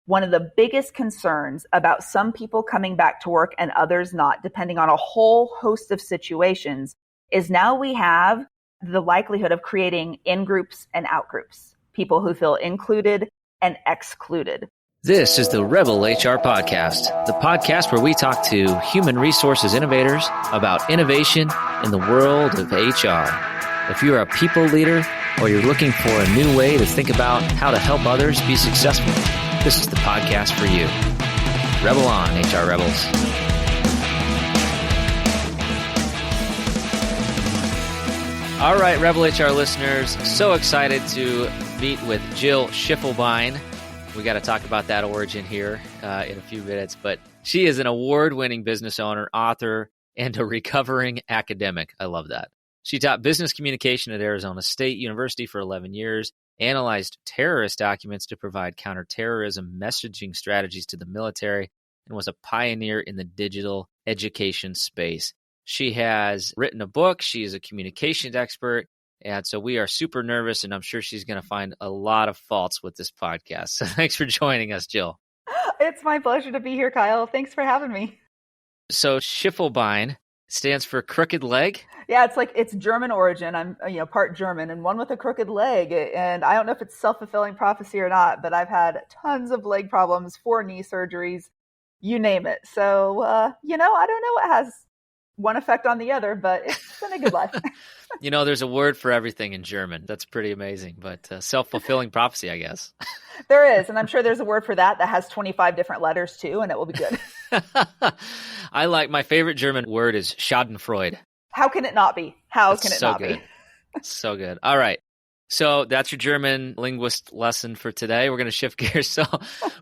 one of the biggest concerns about some people coming back to work and others not, depending on a whole host of situations, is now we have the likelihood of creating in-groups and out-groups, people who feel included and excluded. This is the Rebel HR Podcast, the podcast where we talk to human resources innovators about innovation in the world of HR. If you're a people leader or you're looking for a new way to think about how to help others be successful, this is the podcast for you. Rebel on, HR Rebels. All right, Rebel HR listeners, so excited to meet with Jill Schiefelbein. We got to talk about that origin here in a few minutes, but she is an award-winning business owner, author, and a recovering academic. I love that. She taught business communication at Arizona State University for 11 years, analyzed terrorist documents to provide counter-terrorism messaging strategies to the military, and was a pioneer in the digital education space. She has written a book. She is a communications expert. And so we are super nervous, and I'm sure she's going to find a lot of faults with this podcast. So thanks for joining us, Jill. It's my pleasure to be here, Kyle. Thanks for having me. So Schiefelbein stands for crooked leg? Yeah, it's German origin. I'm part German and one with a crooked leg. And I don't know if it's self-fulfilling prophecy or not, but I've had tons of leg problems, 4 knee surgeries, you name it. So, I don't know what has one effect on the other, but it's been a good life. There's a word for everything in German. That's pretty amazing, but self-fulfilling prophecy, I guess. There is, and I'm sure there's a word for that has 25 different letters too, and it will be good. My favorite German word is Schadenfreude. How can it not be? How can it not be? So good. All right. So that's your German linguist lesson for today. We're going to shift gears. So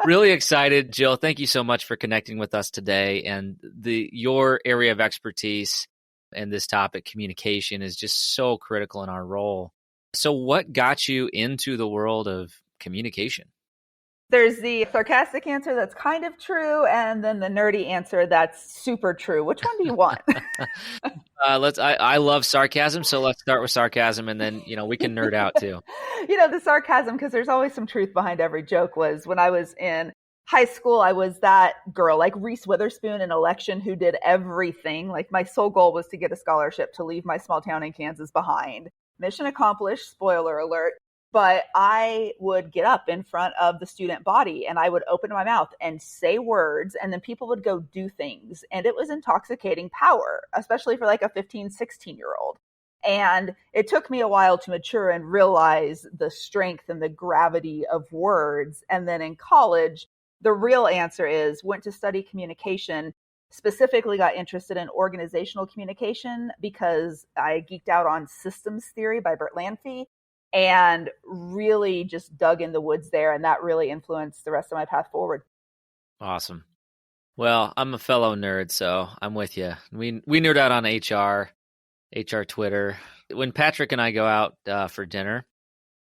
really excited, Jill. Thank you so much for connecting with us today. And your area of expertise and this topic, communication, is just so critical in our role. So what got you into the world of communication? There's the sarcastic answer that's kind of true, and then the nerdy answer that's super true. Which one do you want? I love sarcasm, so let's start with sarcasm, and then we can nerd out too. The sarcasm, because there's always some truth behind every joke, was when I was in high school, I was that girl like Reese Witherspoon in Election who did everything. Like my sole goal was to get a scholarship to leave my small town in Kansas behind. Mission accomplished, spoiler alert. But I would get up in front of the student body and I would open my mouth and say words, and then people would go do things. And it was intoxicating power, especially for like a 15, 16-year-old. And it took me a while to mature and realize the strength and the gravity of words. And then in college, the real answer is went to study communication, specifically got interested in organizational communication because I geeked out on systems theory by Bert Lanfey. And really just dug in the woods there. And that really influenced the rest of my path forward. Awesome. Well, I'm a fellow nerd, so I'm with you. We nerd out on HR Twitter. When Patrick and I go out for dinner,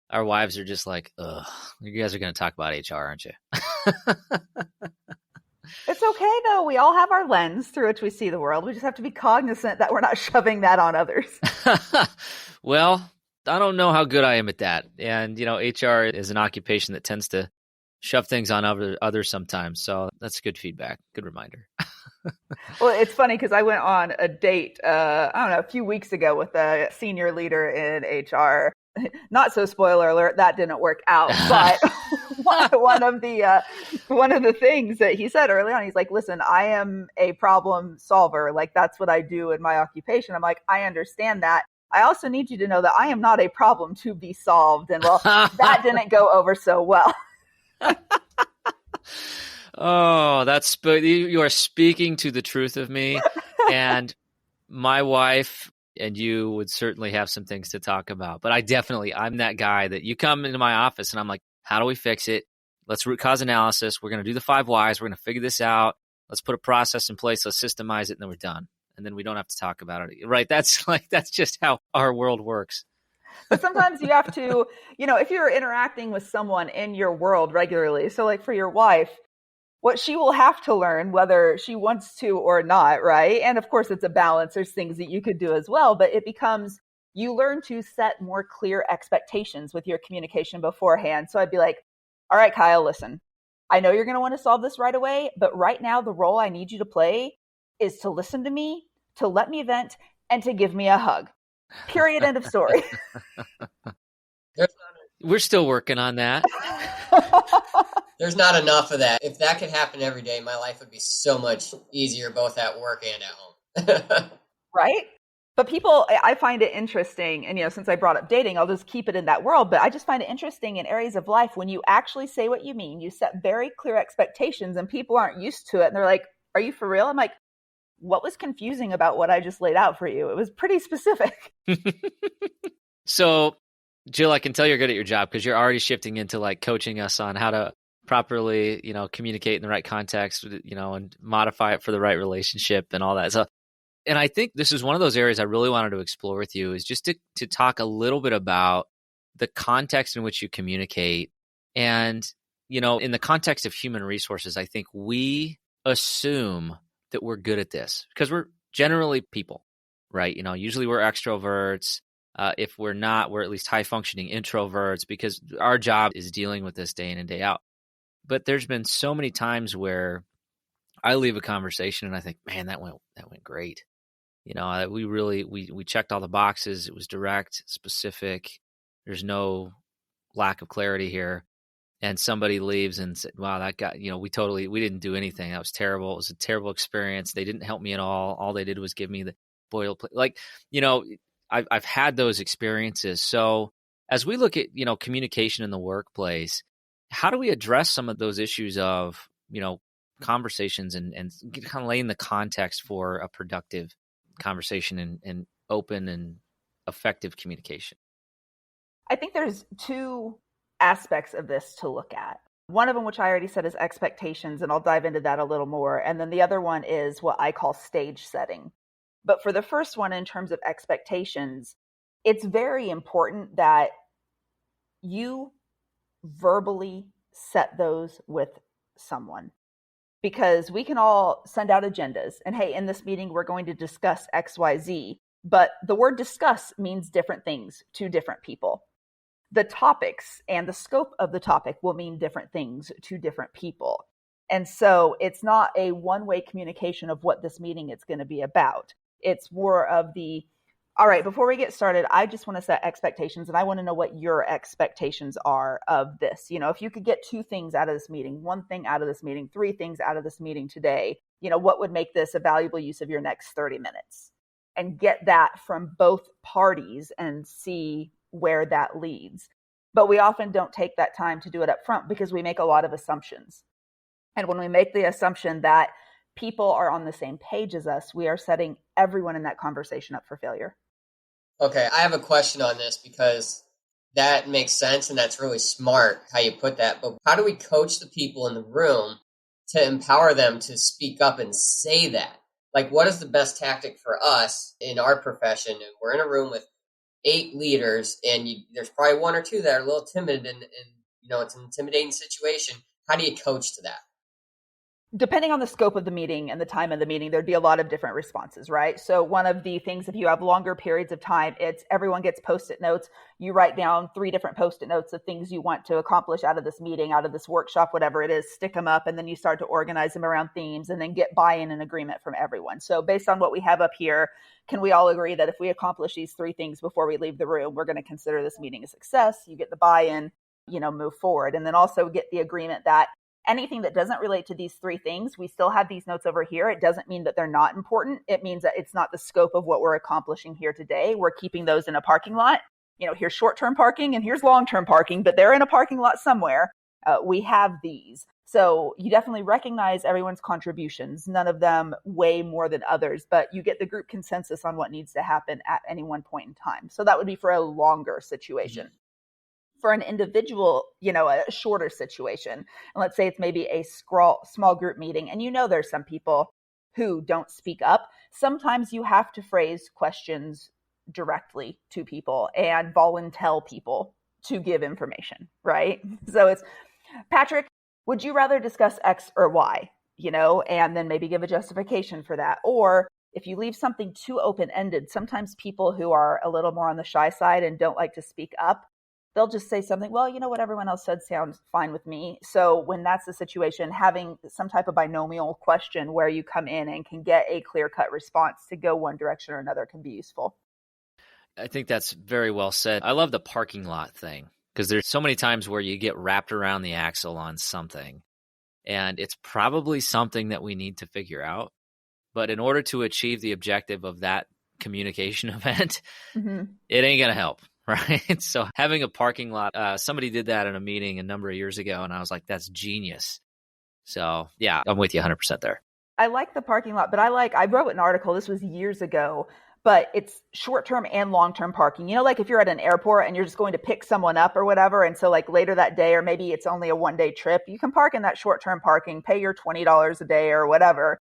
our wives are just like, ugh, you guys are going to talk about HR, aren't you? It's okay, though. We all have our lens through which we see the world. We just have to be cognizant that we're not shoving that on others. Well, I don't know how good I am at that. And, HR is an occupation that tends to shove things on others sometimes. So that's good feedback. Good reminder. Well, it's funny because I went on a date, a few weeks ago with a senior leader in HR. Not so spoiler alert, that didn't work out. But one of the things that he said early on, he's like, listen, I am a problem solver. Like that's what I do in my occupation. I'm like, I understand that. I also need you to know that I am not a problem to be solved. And that didn't go over so well. Oh, you are speaking to the truth of me. And my wife and you would certainly have some things to talk about. But I'm that guy that you come into my office and I'm like, how do we fix it? Let's root cause analysis. We're going to do the 5 whys. We're going to figure this out. Let's put a process in place. Let's systemize it. And then we're done. And then we don't have to talk about it. Right. That's just how our world works. But sometimes you have to, if you're interacting with someone in your world regularly, so like for your wife, what she will have to learn, whether she wants to or not, right? And of course, it's a balance. There's things that you could do as well, but it becomes, you learn to set more clear expectations with your communication beforehand. So I'd be like, all right, Kyle, listen, I know you're going to want to solve this right away, but right now the role I need you to play is to listen to me, to let me vent, and to give me a hug. Period. End of story. We're still working on that. There's not enough of that. If that could happen every day, my life would be so much easier, both at work and at home. Right? But people, I find it interesting, and since I brought up dating, I'll just keep it in that world, but I just find it interesting in areas of life when you actually say what you mean, you set very clear expectations and people aren't used to it. And they're like, are you for real? I'm like, what was confusing about what I just laid out for you? It was pretty specific. So, Jill, I can tell you're good at your job because you're already shifting into like coaching us on how to properly, communicate in the right context, and modify it for the right relationship and all that. So, and I think this is one of those areas I really wanted to explore with you is just to talk a little bit about the context in which you communicate. And, in the context of human resources, I think we assume that we're good at this because we're generally people, right? Usually we're extroverts. If we're not, we're at least high functioning introverts because our job is dealing with this day in and day out. But there's been so many times where I leave a conversation and I think, man, that went great. We really, we checked all the boxes. It was direct, specific. There's no lack of clarity here. And somebody leaves and said, wow, that guy, we didn't do anything. That was terrible. It was a terrible experience. They didn't help me at all. All they did was give me the boilerplate. I've had those experiences. So as we look at, communication in the workplace, how do we address some of those issues of, conversations and kind of laying the context for a productive conversation and open and effective communication? I think there's two aspects of this to look at. One of them, which I already said, is expectations, and I'll dive into that a little more. And then the other one is what I call stage setting. But for the first one, in terms of expectations, it's very important that you verbally set those with someone, because we can all send out agendas and, hey, in this meeting, we're going to discuss XYZ, but the word discuss means different things to different people. The topics and the scope of the topic will mean different things to different people. And so it's not a one-way communication of what this meeting is going to be about. It's more of the, all right, before we get started, I just want to set expectations and I want to know what your expectations are of this. If you could get 2 things out of this meeting, 1 thing out of this meeting, 3 things out of this meeting today, what would make this a valuable use of your next 30 minutes? And get that from both parties and see where that leads. But we often don't take that time to do it up front because we make a lot of assumptions. And when we make the assumption that people are on the same page as us, we are setting everyone in that conversation up for failure. Okay, I have a question on this because that makes sense and that's really smart how you put that. But how do we coach the people in the room to empower them to speak up and say that? Like, what is the best tactic for us in our profession? And we're in a room with 8 leaders and there's probably 1 or 2 that are a little timid and it's an intimidating situation. How do you coach to that? Depending on the scope of the meeting and the time of the meeting, there'd be a lot of different responses, right? So one of the things, if you have longer periods of time, it's everyone gets Post-it notes. You write down 3 different Post-it notes of things you want to accomplish out of this meeting, out of this workshop, whatever it is, stick them up, and then you start to organize them around themes and then get buy-in and agreement from everyone. So based on what we have up here, can we all agree that if we accomplish these 3 things before we leave the room, we're going to consider this meeting a success? You get the buy-in, move forward. And then also get the agreement that anything that doesn't relate to these 3 things, we still have these notes over here. It doesn't mean that they're not important. It means that it's not the scope of what we're accomplishing here today. We're keeping those in a parking lot. Here's short-term parking and here's long-term parking, but they're in a parking lot somewhere. We have these. So you definitely recognize everyone's contributions. None of them weigh more than others, but you get the group consensus on what needs to happen at any one point in time. So that would be for a longer situation. Mm-hmm. For an individual, a shorter situation, and let's say it's maybe a small group meeting, and there's some people who don't speak up. Sometimes you have to phrase questions directly to people and volunteer people to give information, right? So it's, Patrick, would you rather discuss X or Y? And then maybe give a justification for that. Or if you leave something too open-ended, sometimes people who are a little more on the shy side and don't like to speak up they'll just say something, well, you know what everyone else said sounds fine with me. So when that's the situation, having some type of binomial question where you come in and can get a clear-cut response to go one direction or another can be useful. I think that's very well said. I love the parking lot thing because there's so many times where you get wrapped around the axle on something, and it's probably something that we need to figure out. But in order to achieve the objective of that communication event, it ain't going to help, right? So having a parking lot, somebody did that in a meeting a number of years ago, and I was like, that's genius. So yeah, I'm with you 100% there. I like the parking lot, but I wrote an article, this was years ago, but it's short-term and long-term parking. You know, like if you're at an airport and you're just going to pick someone up or whatever, and so like later that day, or maybe it's only a one-day trip, you can park in that short-term parking, pay your $20 a day or whatever.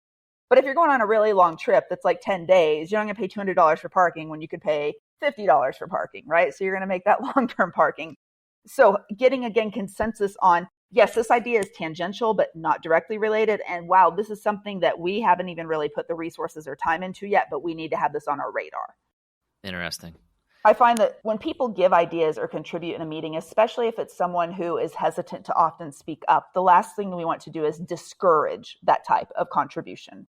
But if you're going on a really long trip that's like 10 days, you're not going to pay $200 for parking when you could pay $50 for parking, right? So you're going to make that long-term parking. So getting, again, consensus on, yes, this idea is tangential, but not directly related. And wow, this is something that we haven't even really put the resources or time into yet, but we need to have this on our radar. Interesting. I find that when people give ideas or contribute in a meeting, especially if it's someone who is hesitant to often speak up, the last thing we want to do is discourage that type of contribution.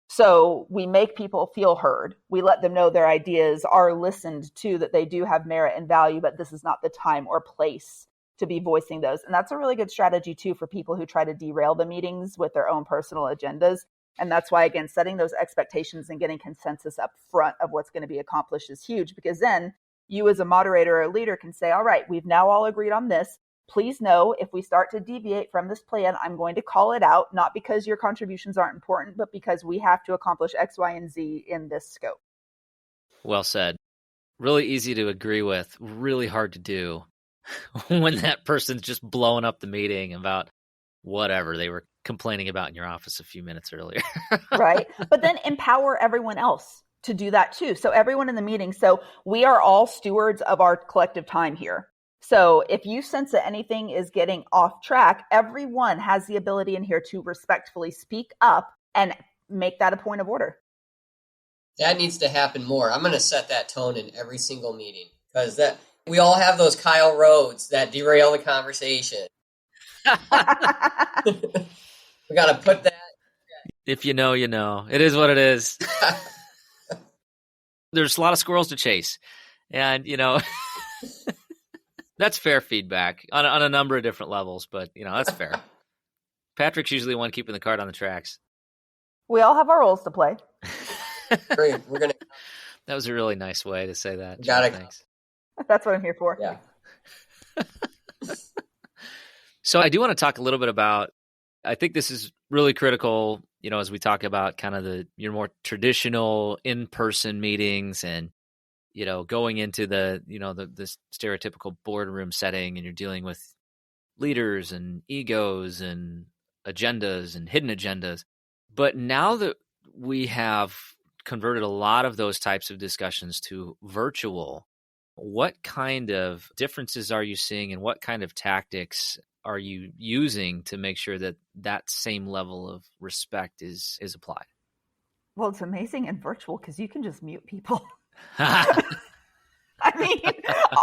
So we make people feel heard. We let them know their ideas are listened to, that they do have merit and value, but this is not the time or place to be voicing those. And that's a really good strategy too for people who try to derail the meetings with their own personal agendas. And that's why, again, setting those expectations and getting consensus up front of what's going to be accomplished is huge, because then you as a moderator or a leader can say, all right, we've now all agreed on this. Please know if we start to deviate from this plan, I'm going to call it out, not because your contributions aren't important, but because we have to accomplish X, Y, and Z in this scope. Well said. Really easy to agree with, really hard to do when that person's just blowing up the meeting about whatever they were complaining about in your office a few minutes earlier. Right. But then empower everyone else to do that too. So everyone in the meeting. So we are all stewards of our collective time here. So if you sense that anything is getting off track, everyone has the ability in here to respectfully speak up and make that a point of order. That needs to happen more. I'm going to set that tone in every single meeting, because that we all have those Kyle Roeds that derail the conversation. We got to put that. If you know, you know. It is what it is. There's a lot of squirrels to chase. And, you know, that's fair feedback on a number of different levels, but, you know, that's fair. Patrick's usually the one keeping the cart on the tracks. We all have our roles to play. Great. We're going to. That was a really nice way to say that. Got it. Thanks. That's what I'm here for. Yeah. So I do want to talk a little bit about, I think this is really critical, you know, as we talk about kind of your more traditional in-person meetings and, you know, going into the stereotypical boardroom setting, and you're dealing with leaders and egos and agendas and hidden agendas. But now that we have converted a lot of those types of discussions to virtual, what kind of differences are you seeing, and what kind of tactics are you using to make sure that that same level of respect is applied? Well, it's amazing in virtual because you can just mute people. I mean,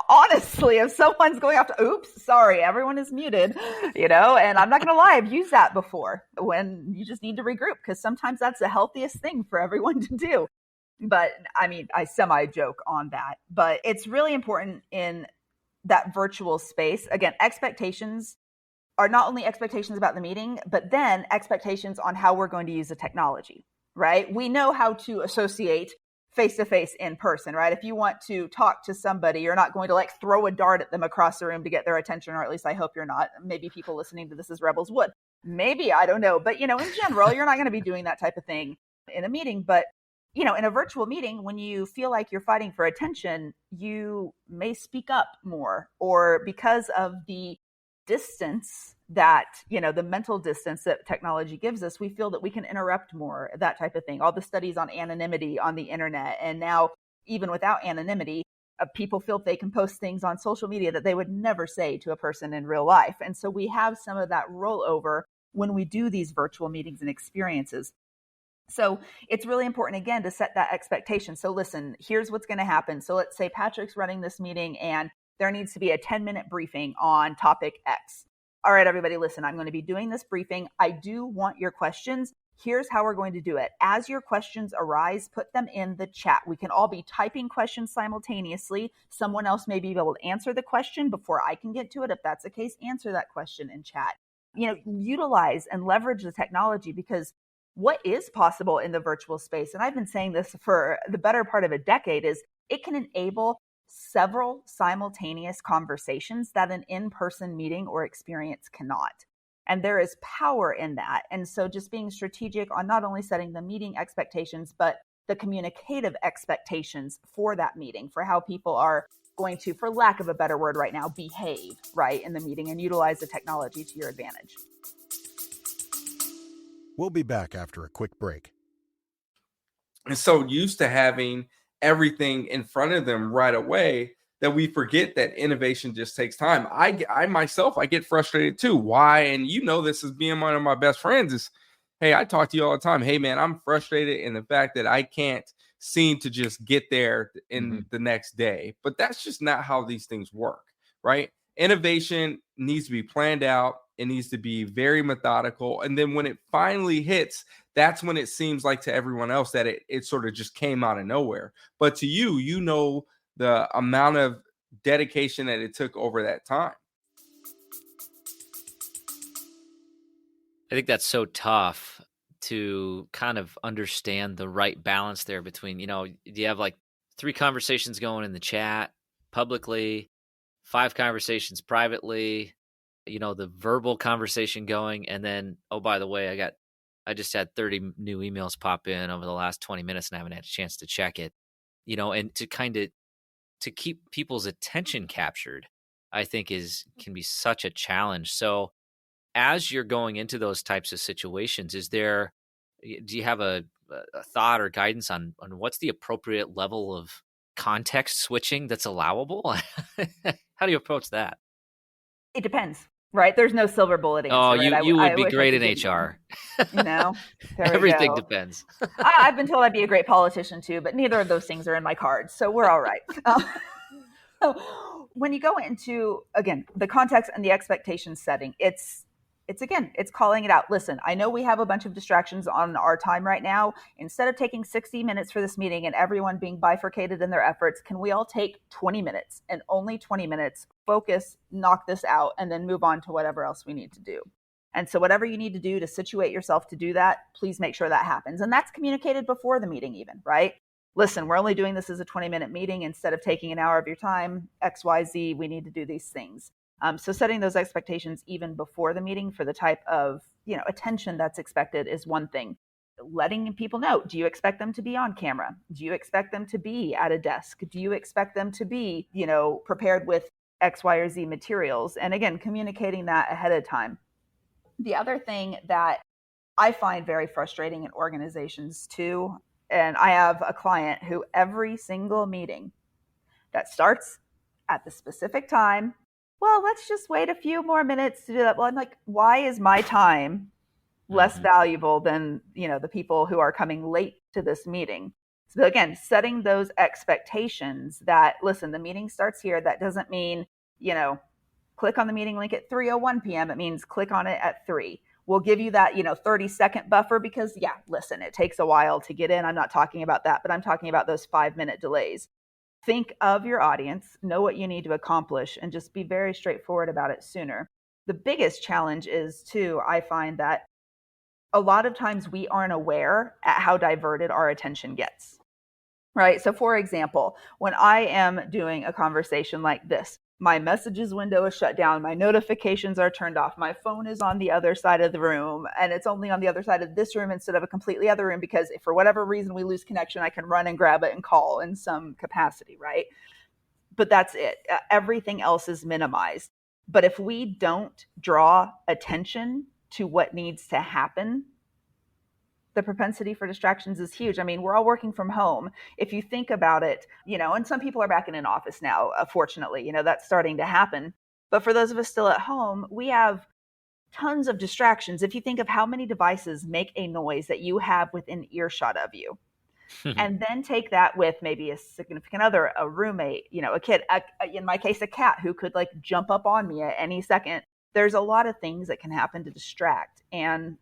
honestly, if someone's going off to, oops, sorry, everyone is muted, you know, and I'm not going to lie, I've used that before when you just need to regroup, because sometimes that's the healthiest thing for everyone to do. But I mean, I semi-joke on that, but it's really important in that virtual space. Again, expectations are not only expectations about the meeting, but then expectations on how we're going to use the technology, right? We know how to associate face-to-face in person, right? If you want to talk to somebody, you're not going to like throw a dart at them across the room to get their attention, or at least I hope you're not. Maybe people listening to this as rebels would. Maybe, I don't know. But, you know, in general, you're not going to be doing that type of thing in a meeting. But, you know, in a virtual meeting, when you feel like you're fighting for attention, you may speak up more, or because of the distance that, you know, the mental distance that technology gives us, we feel that we can interrupt more, that type of thing. All the studies on anonymity on the internet, and now even without anonymity, people feel they can post things on social media that they would never say to a person in real life. And so we have some of that rollover when we do these virtual meetings and experiences. So it's really important, again, to set that expectation. So listen, here's what's going to happen. So let's say Patrick's running this meeting and there needs to be a 10-minute briefing on topic X. All right, everybody, listen, I'm going to be doing this briefing. I do want your questions. Here's how we're going to do it. As your questions arise, put them in the chat. We can all be typing questions simultaneously. Someone else may be able to answer the question before I can get to it. If that's the case, answer that question in chat. Utilize and leverage the technology, because what is possible in the virtual space, and I've been saying this for the better part of a decade, is it can enable several simultaneous conversations that an in-person meeting or experience cannot. And there is power in that. And so just being strategic on not only setting the meeting expectations, but the communicative expectations for that meeting, for how people are going to, for lack of a better word right now, behave right in the meeting, and utilize the technology to your advantage. We'll be back after a quick break. And so used to having everything in front of them right away that we forget that innovation just takes time. I myself get frustrated too. Why? And this as being one of my best friends is, hey, I talk to you all the time. Hey, man, I'm frustrated in the fact that I can't seem to just get there in the next day. But that's just not how these things work, right? Innovation needs to be planned out. It needs to be very methodical. And then when it finally hits, that's when it seems like to everyone else that it sort of just came out of nowhere. But to you, the amount of dedication that it took over that time. I think that's so tough to kind of understand the right balance there between, do you have like 3 conversations going in the chat publicly, 5 conversations privately, the verbal conversation going, and then, oh, by the way, I just had 30 new emails pop in over the last 20 minutes and I haven't had a chance to check it, and to keep people's attention captured, I think can be such a challenge. So as you're going into those types of situations, do you have a thought or guidance on what's the appropriate level of context switching that's allowable? How do you approach that? It depends, right? There's no silver bullet answer. Oh, right? you would be great in HR. Everything depends. I've been told I'd be a great politician too, but neither of those things are in my cards. So we're all right. So when you go into, again, the context and the expectation setting, it's calling it out. Listen, I know we have a bunch of distractions on our time right now. Instead of taking 60 minutes for this meeting and everyone being bifurcated in their efforts, can we all take 20 minutes and only 20 minutes, focus, knock this out, and then move on to whatever else we need to do? And so whatever you need to do to situate yourself to do that, please make sure that happens. And that's communicated before the meeting even, right? Listen, we're only doing this as a 20-minute meeting. Instead of taking an hour of your time, X, Y, Z, we need to do these things. So setting those expectations even before the meeting for the type of, attention that's expected is one thing. Letting people know, do you expect them to be on camera? Do you expect them to be at a desk? Do you expect them to be, prepared with X, Y, or Z materials? And again, communicating that ahead of time. The other thing that I find very frustrating in organizations too, and I have a client who every single meeting that starts at the specific time, well, let's just wait a few more minutes to do that. Well, I'm like, why is my time less valuable than, the people who are coming late to this meeting? So again, setting those expectations that, listen, the meeting starts here. That doesn't mean, click on the meeting link at 3:01 p.m. It means click on it at 3. We'll give you that, 30-second buffer because, listen, it takes a while to get in. I'm not talking about that, but I'm talking about those 5-minute delays. Think of your audience, know what you need to accomplish, and just be very straightforward about it sooner. The biggest challenge is, too, I find that a lot of times we aren't aware at how diverted our attention gets, right? So, for example, when I am doing a conversation like this, my messages window is shut down, my notifications are turned off, my phone is on the other side of the room, and it's only on the other side of this room instead of a completely other room because if for whatever reason we lose connection, I can run and grab it and call in some capacity, right? But that's it. Everything else is minimized. But if we don't draw attention to what needs to happen, the propensity for distractions is huge. I mean, we're all working from home. If you think about it, and some people are back in an office now, fortunately, that's starting to happen. But for those of us still at home, we have tons of distractions. If you think of how many devices make a noise that you have within earshot of you, And then take that with maybe a significant other, a roommate, a kid, in my case, a cat who could like jump up on me at any second. There's a lot of things that can happen to distract. And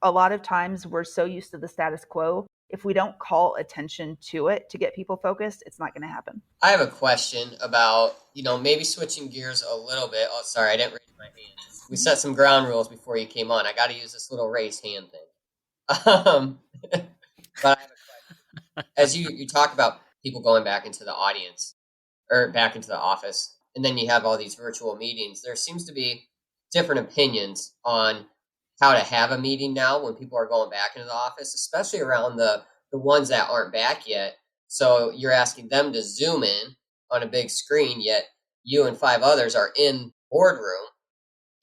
a lot of times we're so used to the status quo. If we don't call attention to it to get people focused, it's not going to happen. I have a question about, maybe switching gears a little bit. Oh, sorry, I didn't raise my hand. We set some ground rules before you came on. I got to use this little raised hand thing. But I have a question. As you talk about people going back into the audience or back into the office, and then you have all these virtual meetings, there seems to be different opinions on how to have a meeting now when people are going back into the office, especially around the ones that aren't back yet. So you're asking them to Zoom in on a big screen, yet you and 5 others are in boardroom,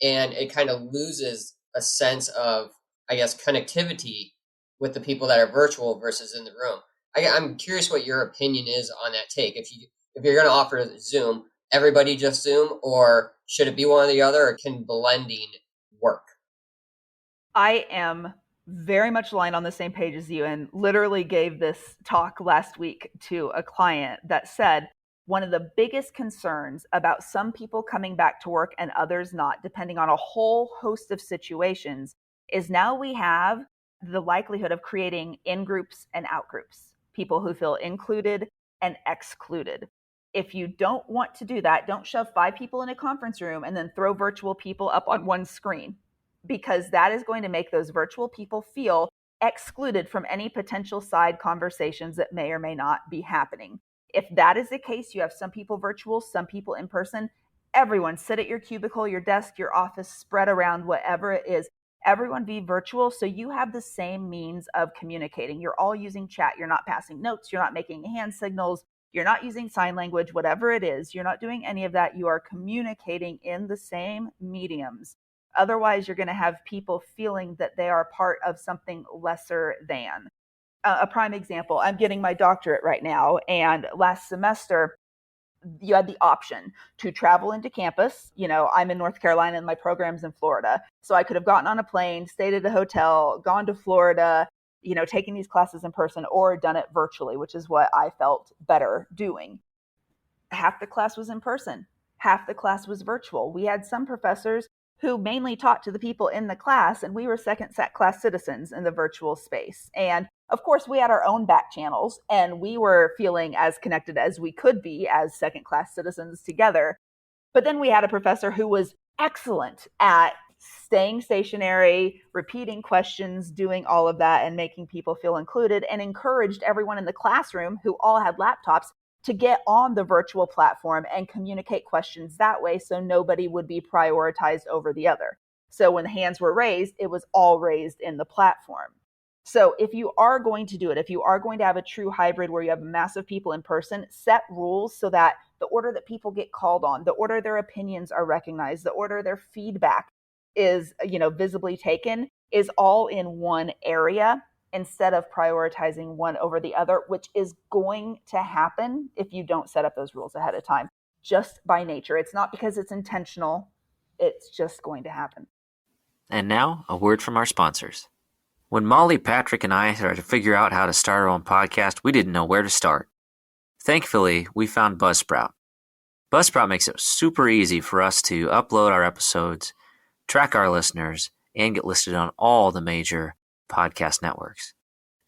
and it kind of loses a sense of, I guess, connectivity with the people that are virtual versus in the room. I'm curious what your opinion is on that take. If you're going to offer Zoom, everybody just Zoom, or should it be one or the other, or can blending work? I am very much aligned on the same page as you, and literally gave this talk last week to a client that said one of the biggest concerns about some people coming back to work and others not, depending on a whole host of situations, is now we have the likelihood of creating in-groups and out-groups, people who feel included and excluded. If you don't want to do that, don't shove 5 people in a conference room and then throw virtual people up on one screen, because that is going to make those virtual people feel excluded from any potential side conversations that may or may not be happening. If that is the case, you have some people virtual, some people in person, everyone sit at your cubicle, your desk, your office, spread around, whatever it is. Everyone be virtual, so you have the same means of communicating. You're all using chat. You're not passing notes. You're not making hand signals. You're not using sign language, whatever it is. You're not doing any of that. You are communicating in the same mediums. Otherwise, you're going to have people feeling that they are part of something lesser than. A prime example, I'm getting my doctorate right now, and last semester, you had the option to travel into campus. I'm in North Carolina and my program's in Florida. So I could have gotten on a plane, stayed at a hotel, gone to Florida, taking these classes in person, or done it virtually, which is what I felt better doing. Half the class was in person. Half the class was virtual. We had some professors who mainly taught to the people in the class, and we were second class citizens in the virtual space. And of course, we had our own back channels, and we were feeling as connected as we could be as second class citizens together. But then we had a professor who was excellent at staying stationary, repeating questions, doing all of that, and making people feel included, and encouraged everyone in the classroom who all had laptops to get on the virtual platform and communicate questions that way, so nobody would be prioritized over the other. So when the hands were raised, it was all raised in the platform. So if you are going to do it, if you are going to have a true hybrid where you have massive people in person, set rules so that the order that people get called on, the order their opinions are recognized, the order their feedback is, visibly taken, is all in one area, instead of prioritizing one over the other, which is going to happen if you don't set up those rules ahead of time, just by nature. It's not because it's intentional. It's just going to happen. And now, a word from our sponsors. When Molly, Patrick, and I started to figure out how to start our own podcast, we didn't know where to start. Thankfully, we found Buzzsprout. Buzzsprout makes it super easy for us to upload our episodes, track our listeners, and get listed on all the major podcast networks.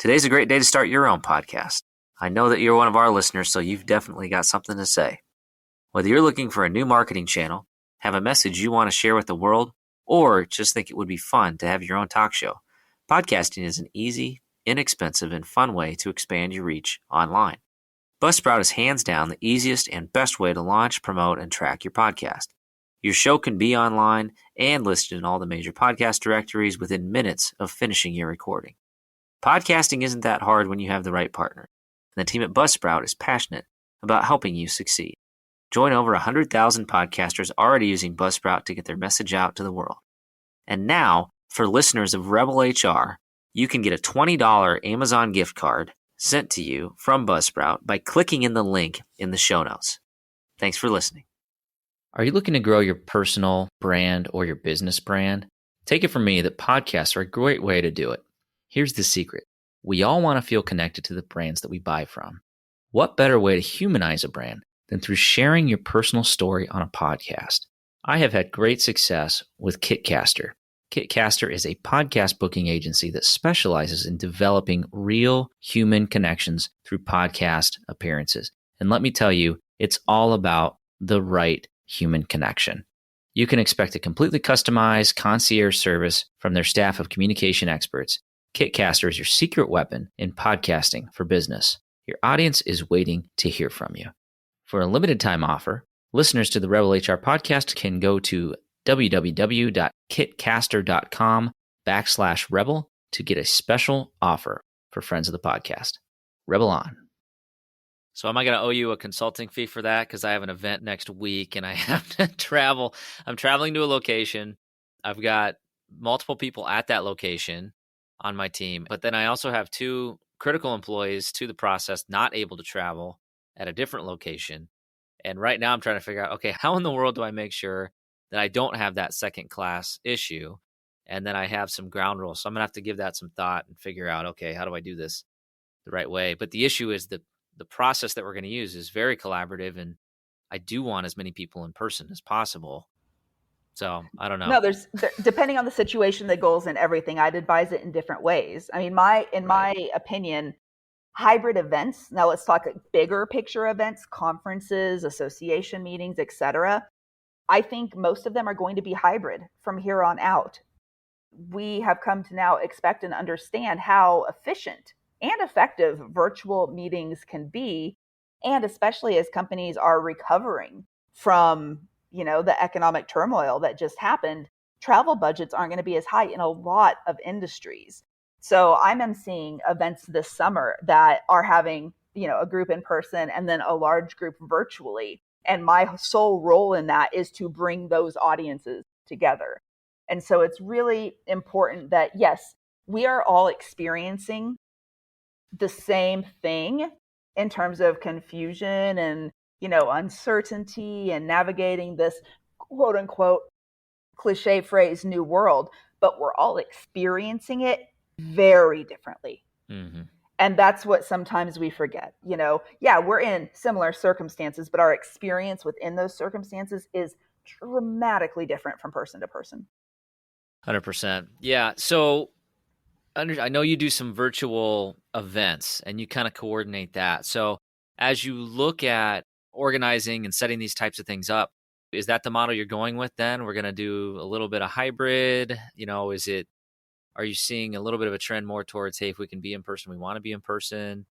Today's a great day to start your own podcast. I know that you're one of our listeners, so you've definitely got something to say. Whether you're looking for a new marketing channel, have a message you want to share with the world, or just think it would be fun to have your own talk show, podcasting is an easy, inexpensive, and fun way to expand your reach online. Buzzsprout is hands down the easiest and best way to launch, promote, and track your podcast. Your show can be online and listed in all the major podcast directories within minutes of finishing your recording. Podcasting isn't that hard when you have the right partner. And the team at Buzzsprout is passionate about helping you succeed. Join over 100,000 podcasters already using Buzzsprout to get their message out to the world. And now, for listeners of Rebel HR, you can get a $20 Amazon gift card sent to you from Buzzsprout by clicking in the link in the show notes. Thanks for listening. Are you looking to grow your personal brand or your business brand? Take it from me that podcasts are a great way to do it. Here's the secret. We all want to feel connected to the brands that we buy from. What better way to humanize a brand than through sharing your personal story on a podcast? I have had great success with Kitcaster. Kitcaster is a podcast booking agency that specializes in developing real human connections through podcast appearances. And let me tell you, it's all about the right human connection. You can expect a completely customized concierge service from their staff of communication experts. Kitcaster is your secret weapon in podcasting for business. Your audience is waiting to hear from you. For a limited time offer, listeners to the Rebel HR podcast can go to www.kitcaster.com/rebel to get a special offer for friends of the podcast. Rebel on. So am I going to owe you a consulting fee for that? Because I have an event next week and I have to travel. I'm traveling to a location. I've got multiple people at that location on my team, but then I also have 2 critical employees to the process not able to travel at a different location. And right now I'm trying to figure out, okay, how in the world do I make sure that I don't have that second class issue and then I have some ground rules? So I'm going to have to give that some thought and figure out, okay, how do I do this the right way? But the issue is that the process that we're going to use is very collaborative, and I do want as many people in person as possible. So I don't know. No, depending on the situation, the goals and everything, I'd advise it in different ways. I mean, in my opinion, hybrid events, now let's talk bigger picture events, conferences, association meetings, etc. I think most of them are going to be hybrid from here on out. We have come to now expect and understand how efficient and effective virtual meetings can be, and especially as companies are recovering from the economic turmoil that just happened, travel budgets aren't going to be as high in a lot of industries. So I'm emceeing events this summer that are having, a group in person and then a large group virtually. And my sole role in that is to bring those audiences together. And so it's really important that, yes, we are all experiencing the same thing in terms of confusion and uncertainty and navigating this quote unquote cliche phrase new world, but we're all experiencing it very differently. Mm-hmm. And that's what sometimes we forget. We're in similar circumstances, but our experience within those circumstances is dramatically different from person to person. 100%. Yeah. So I know you do some virtual events and you kind of coordinate that. So as you look at organizing and setting these types of things up, is that the model you're going with then? We're going to do a little bit of hybrid, are you seeing a little bit of a trend more towards, hey, if we can be in person, we want to be in person?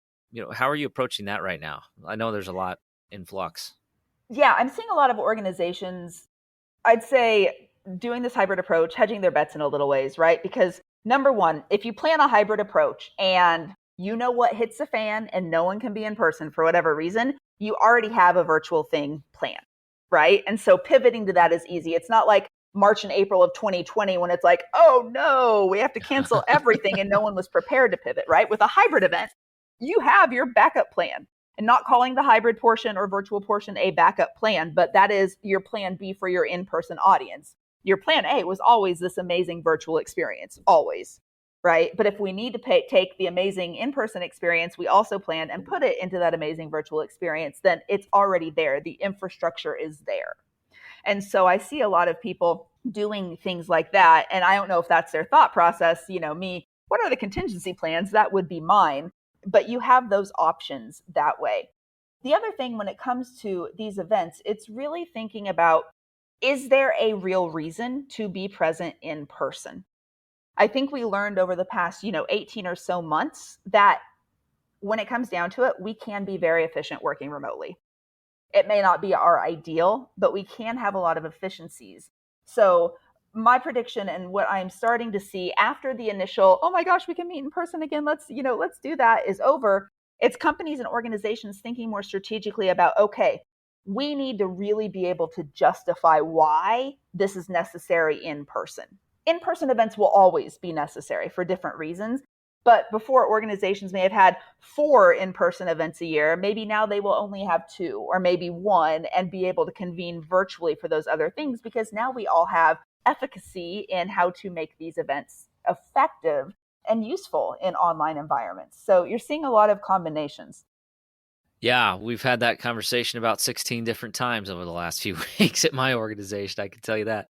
How are you approaching that right now? I know there's a lot in flux. Yeah, I'm seeing a lot of organizations, I'd say, doing this hybrid approach, hedging their bets in a little ways, right? Because number one, if you plan a hybrid approach and what hits the fan and no one can be in person for whatever reason, you already have a virtual thing planned, right? And so pivoting to that is easy. It's not like March and April of 2020 when it's like, oh no, we have to cancel everything and no one was prepared to pivot, right? With a hybrid event, you have your backup plan, and not calling the hybrid portion or virtual portion a backup plan, but that is your plan B for your in-person audience. Your plan A was always this amazing virtual experience, always, right? But if we need to take the amazing in-person experience, we also plan and put it into that amazing virtual experience, then it's already there. The infrastructure is there. And so I see a lot of people doing things like that. And I don't know if that's their thought process. What are the contingency plans? That would be mine. But you have those options that way. The other thing when it comes to these events, it's really thinking about, is there a real reason to be present in person? I think we learned over the past, 18 or so months that when it comes down to it, we can be very efficient working remotely. It may not be our ideal, but we can have a lot of efficiencies. So my prediction and what I'm starting to see after the initial, oh my gosh, we can meet in person again, let's do that, is over, it's companies and organizations thinking more strategically about, okay, we need to really be able to justify why this is necessary in person. In-person events will always be necessary for different reasons. But before, organizations may have had 4 in-person events a year. Maybe now they will only have 2 or maybe 1 and be able to convene virtually for those other things, because now we all have efficacy in how to make these events effective and useful in online environments. So you're seeing a lot of combinations. Yeah, we've had that conversation about 16 different times over the last few weeks at my organization. I can tell you that.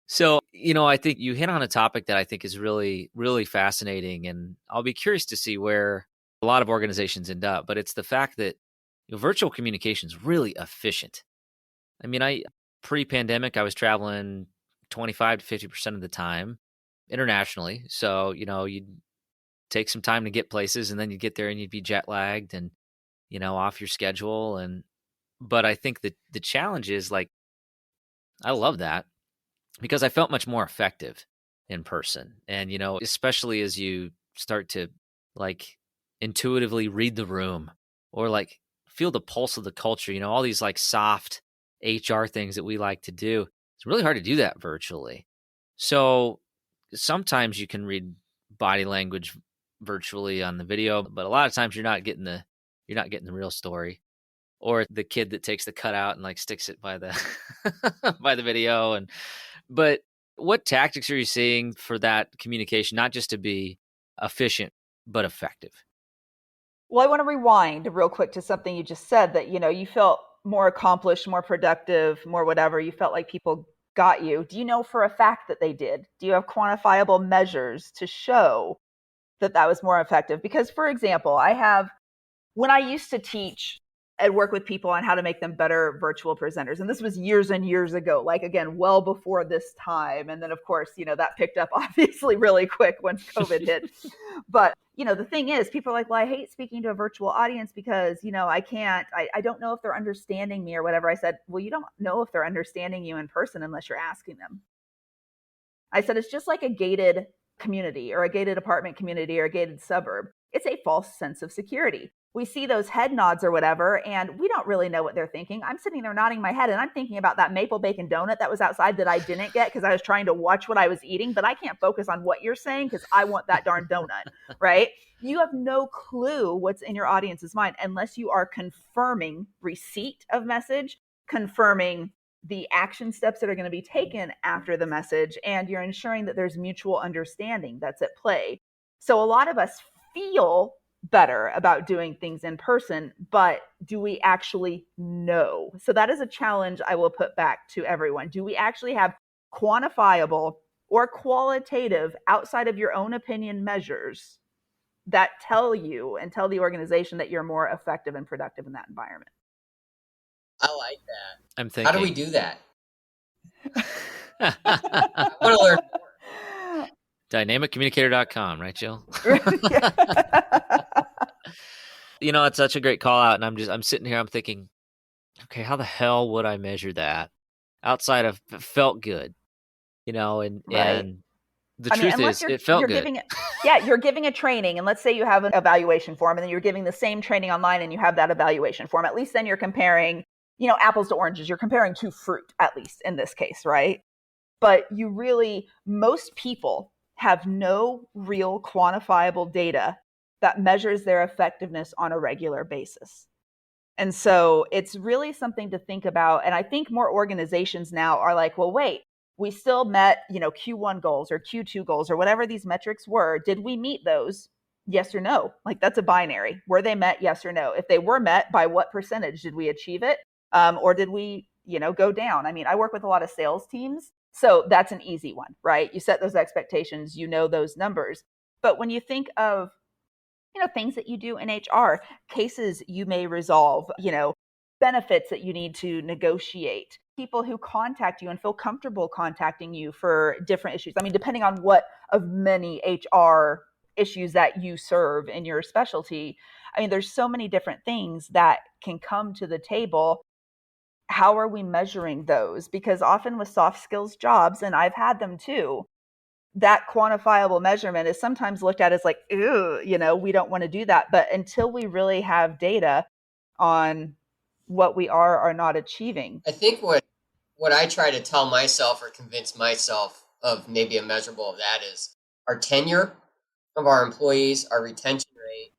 So, I think you hit on a topic that I think is really, really fascinating. And I'll be curious to see where a lot of organizations end up. But it's the fact that virtual communication is really efficient. I mean, pre-pandemic, I was traveling 25 to 50% of the time internationally. So, you'd take some time to get places and then you'd get there and you'd be jet lagged and, off your schedule. But I think that the challenge is like, I love that because I felt much more effective in person. And, especially as you start to like intuitively read the room or like feel the pulse of the culture, all these like soft HR things that we like to do. It's really hard to do that virtually. So sometimes you can read body language virtually on the video, but a lot of times you're not getting the real story. Or the kid that takes the cutout and like sticks it by the by the video. But what tactics are you seeing for that communication, not just to be efficient, but effective? Well, I want to rewind real quick to something you just said that, you felt more accomplished, more productive, more whatever. You felt like people got you. Do you know for a fact that they did? Do you have quantifiable measures to show that that was more effective? Because, for example, when I used to teach and work with people on how to make them better virtual presenters, and this was years and years ago, like, again, well before this time. And then, of course, that picked up obviously really quick once COVID hit. But, the thing is, people are like, well, I hate speaking to a virtual audience because, I don't know if they're understanding me or whatever. I said, well, you don't know if they're understanding you in person unless you're asking them. I said, it's just like a gated community or a gated apartment community or a gated suburb. It's a false sense of security. We see those head nods or whatever, and we don't really know what they're thinking. I'm sitting there nodding my head, and I'm thinking about that maple bacon donut that was outside that I didn't get because I was trying to watch what I was eating, but I can't focus on what you're saying because I want that darn donut, right? You have no clue what's in your audience's mind unless you are confirming receipt of message, confirming the action steps that are going to be taken after the message, and you're ensuring that there's mutual understanding that's at play. So a lot of us feel better about doing things in person, but do we actually know? So that is a challenge I will put back to everyone. Do we actually have quantifiable or qualitative, outside of your own opinion, measures that tell you and tell the organization that you're more effective and productive in that environment? I like that. I'm thinking, how do we do that? I want to learn more. DynamicCommunicator.com, right, Jill? It's such a great call out, and I'm sitting here, I'm thinking, okay, how the hell would I measure that outside of it felt good, and Right. and the truth is it felt good. You're giving a training, and let's say you have an evaluation form, and then you're giving the same training online, and you have that evaluation form. At least then you're comparing, apples to oranges. You're comparing to fruit, at least in this case, right? But most people have no real quantifiable data that measures their effectiveness on a regular basis. And so it's really something to think about. And I think more organizations now are like, well, wait, we still met, Q1 goals or Q2 goals or whatever these metrics were. Did we meet those? Yes or no? Like, that's a binary. Were they met? Yes or no? If they were met, by what percentage did we achieve it? Or did we, go down? I mean, I work with a lot of sales teams. So that's an easy one, right? You set those expectations, those numbers. But when you think of, things that you do in HR, cases you may resolve, benefits that you need to negotiate, people who contact you and feel comfortable contacting you for different issues. I mean, depending on what of many HR issues that you serve in your specialty, I mean, there's so many different things that can come to the table. How are we measuring those? Because often with soft skills jobs, and I've had them too, that quantifiable measurement is sometimes looked at as like, ew, we don't want to do that. But until we really have data on what we are not achieving. I think what I try to tell myself or convince myself of maybe a measurable of that is our tenure of our employees, our retention rate,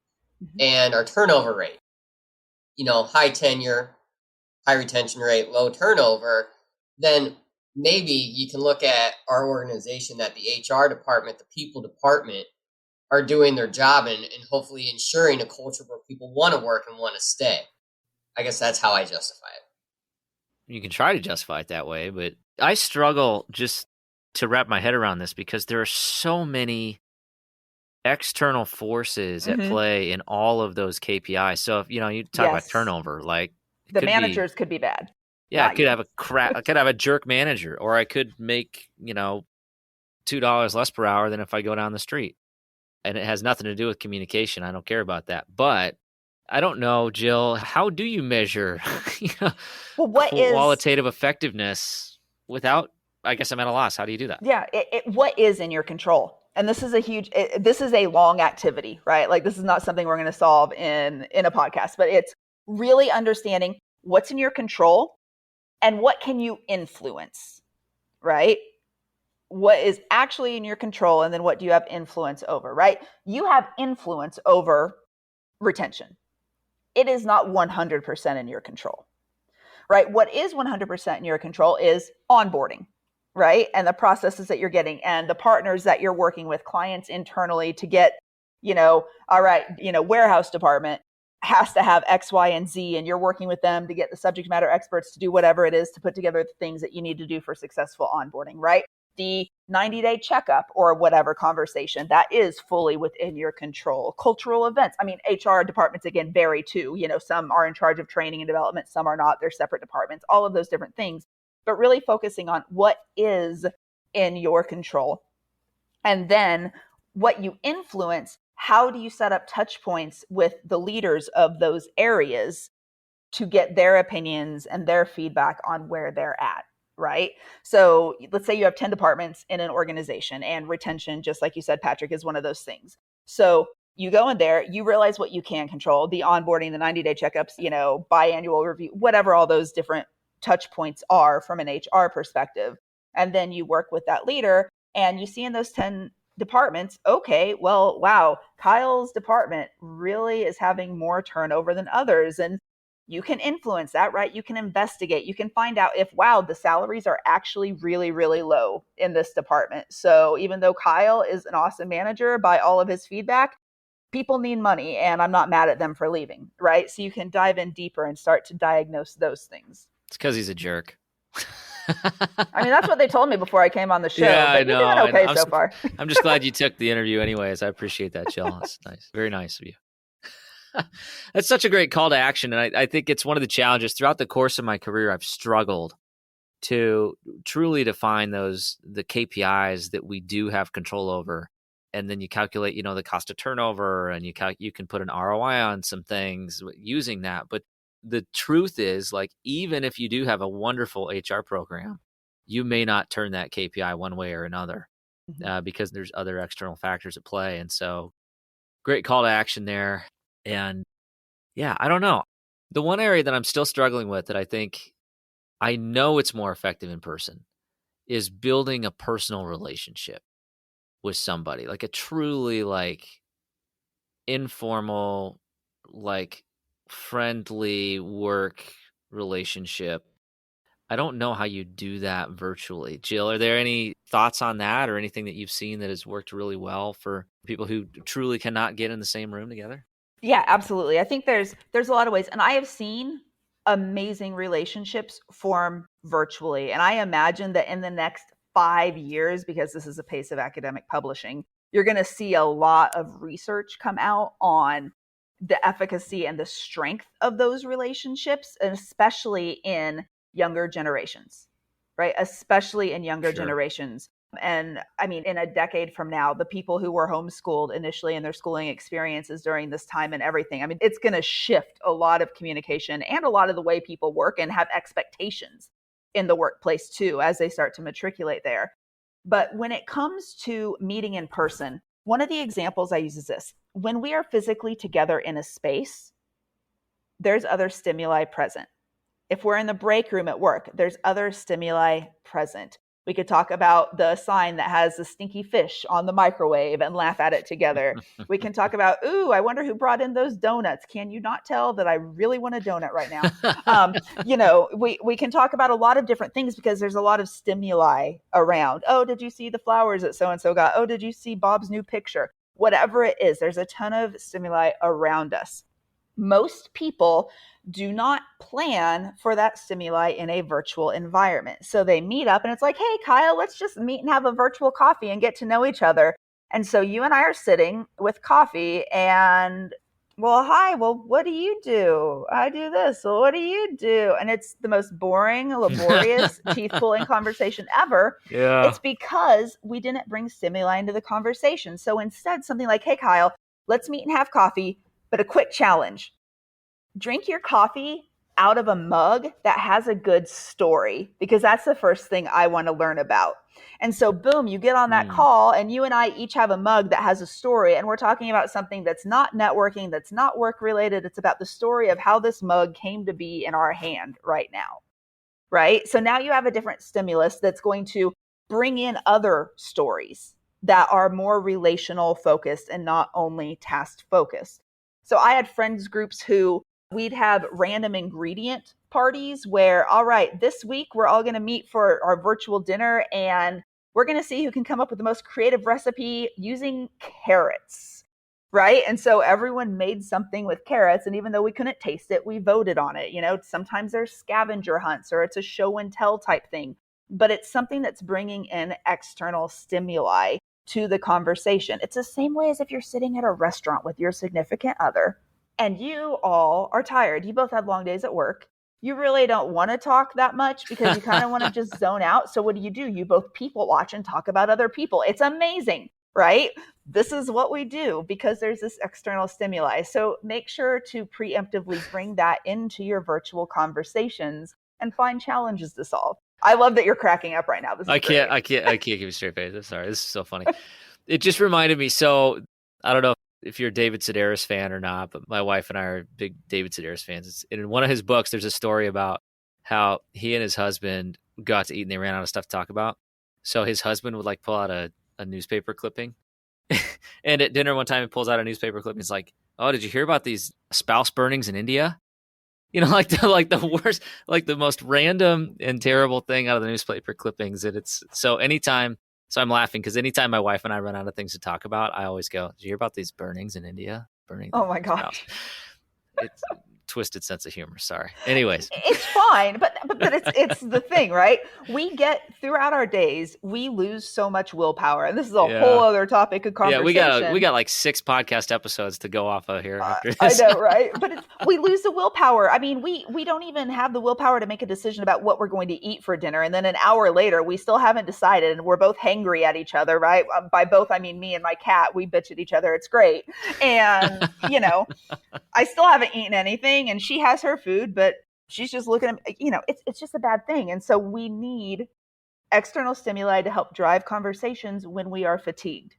and our turnover rate. High tenure, high retention rate, low turnover, then maybe you can look at our organization, that the HR department, the people department, are doing their job and hopefully ensuring a culture where people want to work and want to stay. I guess that's how I justify it. You can try to justify it that way, but I struggle just to wrap my head around this because there are so many external forces at play in all of those KPIs. So if you talk about turnover, like the managers could be bad. Yeah, I could have I could have a jerk manager, or I could make $2 less per hour than if I go down the street, and it has nothing to do with communication. I don't care about that, but I don't know, Jill. How do you measure qualitative effectiveness without? I guess I'm at a loss. How do you do that? Yeah, what is in your control? And this is this is a long activity, right? Like this is not something we're going to solve in a podcast, but it's really understanding what's in your control and what can you influence, right? What is actually in your control, and then what do you have influence over, right? You have influence over retention. It is not 100% in your control, right? What is 100% in your control is onboarding, right? And the processes that you're getting and the partners that you're working with, clients internally to get, all right, warehouse department has to have X, Y, and Z, and you're working with them to get the subject matter experts to do whatever it is to put together the things that you need to do for successful onboarding, right? The 90-day checkup or whatever conversation, that is fully within your control. Cultural events. I mean, HR departments, again, vary too. Some are in charge of training and development. Some are not. They're separate departments, all of those different things. But really focusing on what is in your control. And then what you influence, how do you set up touch points with the leaders of those areas to get their opinions and their feedback on where they're at, right? So let's say you have 10 departments in an organization, and retention, just like you said, Patrick, is one of those things. So you go in there, you realize what you can control, the onboarding, the 90-day checkups, biannual review, whatever all those different touch points are from an HR perspective. And then you work with that leader and you see in those 10 departments, okay, well, wow, Kyle's department really is having more turnover than others. And you can influence that, right? You can investigate. You can find out if, wow, the salaries are actually really, really low in this department. So even though Kyle is an awesome manager by all of his feedback, people need money and I'm not mad at them for leaving, right? So you can dive in deeper and start to diagnose those things. It's because he's a jerk. I mean, that's what they told me before I came on the show. Yeah, but I know. You're doing okay so far. I'm just glad you took the interview anyways. I appreciate that, Jill. That's nice. Very nice of you. That's such a great call to action. And I think it's one of the challenges throughout the course of my career. I've struggled to truly define the KPIs that we do have control over. And then you calculate, the cost of turnover, and you can put an ROI on some things using that. But the truth is, like, even if you do have a wonderful HR program, you may not turn that KPI one way or another because there's other external factors at play. And so great call to action there. And yeah, I don't know. The one area that I'm still struggling with that I know it's more effective in person is building a personal relationship with somebody, like a truly informal, friendly work relationship. I don't know how you do that virtually. Jill, are there any thoughts on that or anything that you've seen that has worked really well for people who truly cannot get in the same room together? Yeah, absolutely. I think there's a lot of ways, and I have seen amazing relationships form virtually. And I imagine that in the next 5 years, because this is a pace of academic publishing, you're going to see a lot of research come out on the efficacy and the strength of those relationships, and especially in younger generations, right? Especially in younger generations. And I mean, in a decade from now, the people who were homeschooled initially in their schooling experiences during this time and everything, I mean, it's going to shift a lot of communication and a lot of the way people work and have expectations in the workplace too, as they start to matriculate there. But when it comes to meeting in person, one of the examples I use is this. When we are physically together in a space, there's other stimuli present. If we're in the break room at work, there's other stimuli present. We could talk about the sign that has the stinky fish on the microwave and laugh at it together. We can talk about, ooh, I wonder who brought in those donuts. Can you not tell that I really want a donut right now? We can talk about a lot of different things because there's a lot of stimuli around. Oh, did you see the flowers that so-and-so got? Oh, did you see Bob's new picture? whatever it is, there's a ton of stimuli around us. Most people do not plan for that stimuli in a virtual environment. So they meet up and it's like, hey, Kyle, let's just meet and have a virtual coffee and get to know each other. And so you and I are sitting with coffee and, well, hi, well, what do you do? I do this. Well, what do you do? And it's the most boring, laborious, teeth-pulling conversation ever. Yeah. It's because we didn't bring stimuli into the conversation. So instead, something like, hey, Kyle, let's meet and have coffee, but a quick challenge. Drink your coffee out of a mug that has a good story, because that's the first thing I want to learn about. And so, boom, you get on that call and you and I each have a mug that has a story, and we're talking about something that's not networking, that's not work related. It's about the story of how this mug came to be in our hand right now, right? So now you have a different stimulus that's going to bring in other stories that are more relational focused and not only task focused. So I had friends groups who we'd have random ingredient parties where, all right, this week we're all going to meet for our virtual dinner and we're going to see who can come up with the most creative recipe using carrots, right? And so everyone made something with carrots, and even though we couldn't taste it, we voted on it. You know, sometimes there's scavenger hunts or it's a show and tell type thing, but it's something that's bringing in external stimuli to the conversation. It's the same way as if you're sitting at a restaurant with your significant other and you all are tired. You both had long days at work. You really don't want to talk that much because you kind of want to just zone out. So what do? You both people watch and talk about other people. It's amazing, right? This is what we do because there's this external stimuli. So make sure to preemptively bring that into your virtual conversations and find challenges to solve. I love that you're cracking up right now. This is I can't keep a straight face. I'm sorry. This is so funny. It just reminded me. So I don't know if you're a David Sedaris fan or not, but my wife and I are big David Sedaris fans. In one of his books, there's a story about how he and his husband got to eat and they ran out of stuff to talk about. So his husband would like pull out a newspaper clipping. And at dinner one time, he pulls out a newspaper clipping. He's like, oh, did you hear about these spouse burnings in India? You know, like the worst, like the most random and terrible thing out of the newspaper clippings. And it's so anytime. So I'm laughing because anytime my wife and I run out of things to talk about, I always go, did you hear about these burnings in India? Oh my gosh. It's a twisted sense of humor. Sorry. Anyways. It's fine, but it's the thing, right? We get throughout our days, we lose so much willpower. And this is a whole other topic of conversation. Yeah, we got like 6 podcast episodes to go off of here after this. I know, right? But we lose the willpower. I mean, we don't even have the willpower to make a decision about what we're going to eat for dinner. And then an hour later, we still haven't decided and we're both hangry at each other, right? By both, I mean me and my cat. We bitch at each other. It's great. And, you know, I still haven't eaten anything and she has her food, but she's just looking at me, you know, it's just a bad thing. And so we need external stimuli to help drive conversations when we are fatigued.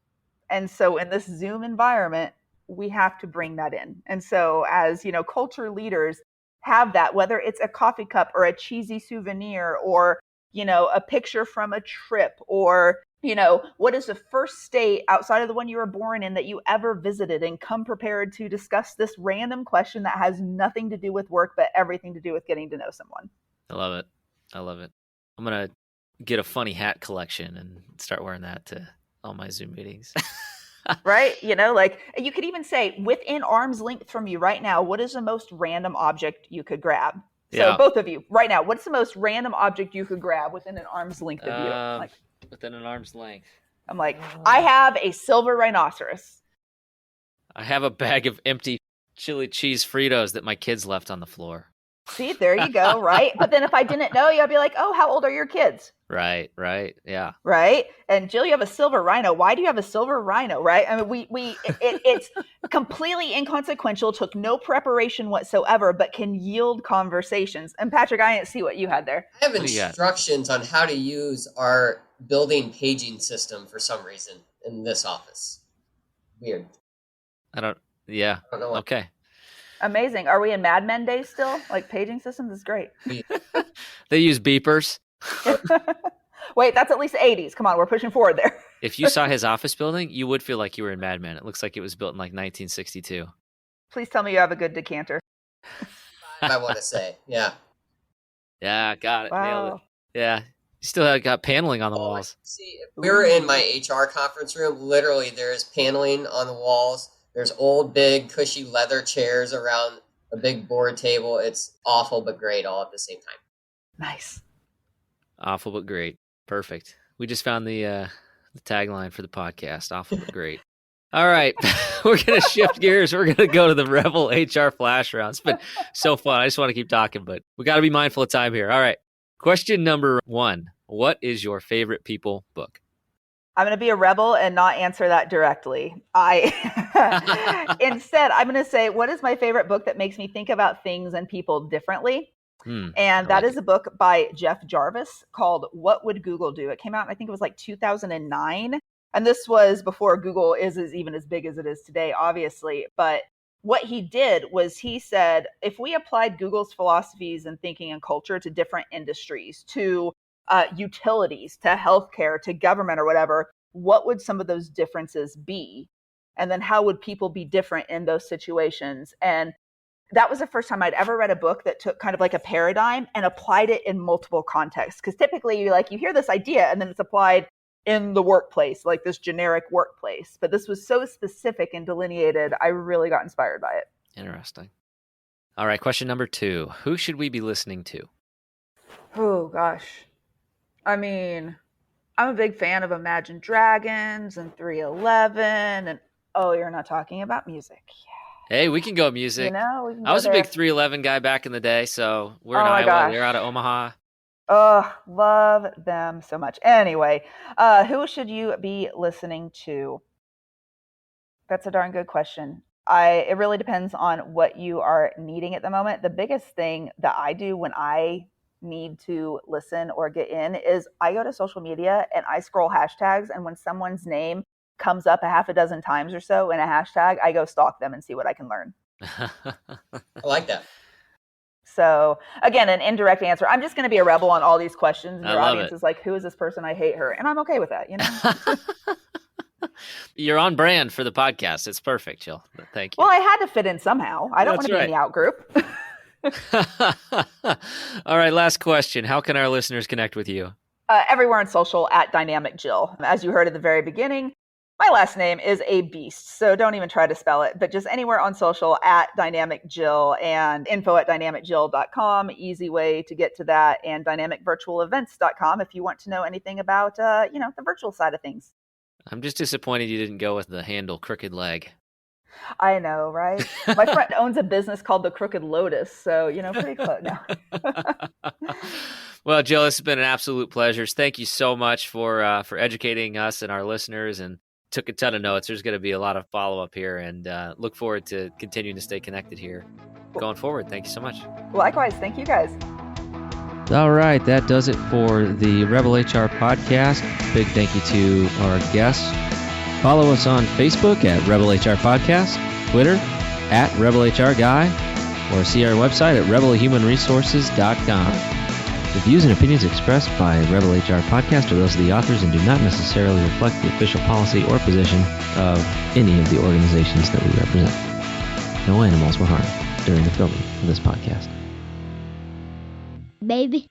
And so in this Zoom environment, we have to bring that in. And so as, you know, culture leaders have that, whether it's a coffee cup or a cheesy souvenir or, you know, a picture from a trip or, you know, what is the first state outside of the one you were born in that you ever visited, and come prepared to discuss this random question that has nothing to do with work, but everything to do with getting to know someone. I love it. I'm going to get a funny hat collection and start wearing that to all my Zoom meetings. Right? You know, like you could even say within arm's length from you right now, what is the most random object you could grab? So both of you right now, what's the most random object you could grab within an arm's length of you? Like, within an arm's length. I'm like, I have a silver rhinoceros. I have a bag of empty chili cheese Fritos that my kids left on the floor. See, there you go, right? But then if I didn't know you, I'd be like, oh, how old are your kids? Right, yeah. Right? And Jill, you have a silver rhino. Why do you have a silver rhino, right? I mean, it's completely inconsequential, took no preparation whatsoever, but can yield conversations. And Patrick, I didn't see what you had there. I have instructions on how to use our building paging system for some reason in this office. Weird. I don't know what. Okay. Amazing. Are we in Mad Men days still? Like paging systems is great. They use beepers. Wait, that's at least the 80s. Come on, we're pushing forward there. If you saw his office building, you would feel like you were in Mad Men. It looks like it was built in like 1962. Please tell me you have a good decanter. I want to say, yeah. Yeah, got it. Wow. Nailed it. Yeah. still got paneling on the walls. See, if we were in my HR conference room, literally there's paneling on the walls. There's old, big, cushy leather chairs around a big board table. It's awful but great all at the same time. Nice. Awful but great. Perfect. We just found the tagline for the podcast. Awful but great. All right. We're going to shift gears. We're going to go to the Rebel HR flash round. It's been so fun. I just want to keep talking, but we got to be mindful of time here. All right. Question number 1. What is your favorite people book? I'm going to be a rebel and not answer that directly. Instead, I'm going to say, what is my favorite book that makes me think about things and people differently? And that is a book by Jeff Jarvis called What Would Google Do? It came out, I think it was like 2009. And this was before Google is even as big as it is today, obviously. But what he did was he said, if we applied Google's philosophies and thinking and culture to different industries, to utilities, to healthcare, to government or whatever, what would some of those differences be? And then how would people be different in those situations? And that was the first time I'd ever read a book that took kind of like a paradigm and applied it in multiple contexts. Because typically you hear this idea and then it's applied in the workplace, like this generic workplace. But this was so specific and delineated, I really got inspired by it. Interesting. All right, question number 2. Who should we be listening to? Oh, gosh. I mean, I'm a big fan of Imagine Dragons and 311. And, you're not talking about music. Yeah. Hey, we can go music. I was a big 311 guy back in the day, so we're in Iowa. Gosh. They're out of Omaha. Oh, love them so much. Anyway, who should you be listening to? That's a darn good question. It really depends on what you are needing at the moment. The biggest thing that I do when I need to listen or get in is I go to social media and I scroll hashtags, and when someone's name comes up a half a dozen times or so in a hashtag, I go stalk them and see what I can learn. I like that. So again, an indirect answer. I'm just going to be a rebel on all these questions. And your audience it. is like, who is this person? I hate her. And I'm okay with that, You're on brand for the podcast. It's perfect, Jill. Thank you. Well, I had to fit in somehow. I don't want to be in the out group. All right, last question. How can our listeners connect with you? Everywhere on social at Dynamic Jill. As you heard at the very beginning, my last name is a beast, so don't even try to spell it, but just anywhere on social at Dynamic Jill, and info@dynamicjill.com, easy way to get to that, and dynamicvirtualevents.com if you want to know anything about, the virtual side of things. I'm just disappointed you didn't go with the handle Crooked Leg. I know, right? My friend owns a business called the Crooked Lotus, so, pretty close now. Well, Jill, this has been an absolute pleasure. Thank you so much for educating us and our listeners, and took a ton of notes. There's going to be a lot of follow-up here, and look forward to continuing to stay connected here going forward. Thank you so much. Likewise. Thank you, guys. All right. That does it for the Rebel HR podcast. Big thank you to our guests. Follow us on Facebook at Rebel HR Podcast, Twitter at Rebel HR Guy, or see our website at rebelhumanresources.com. The views and opinions expressed by Rebel HR Podcast are those of the authors and do not necessarily reflect the official policy or position of any of the organizations that we represent. No animals were harmed during the filming of this podcast. Baby.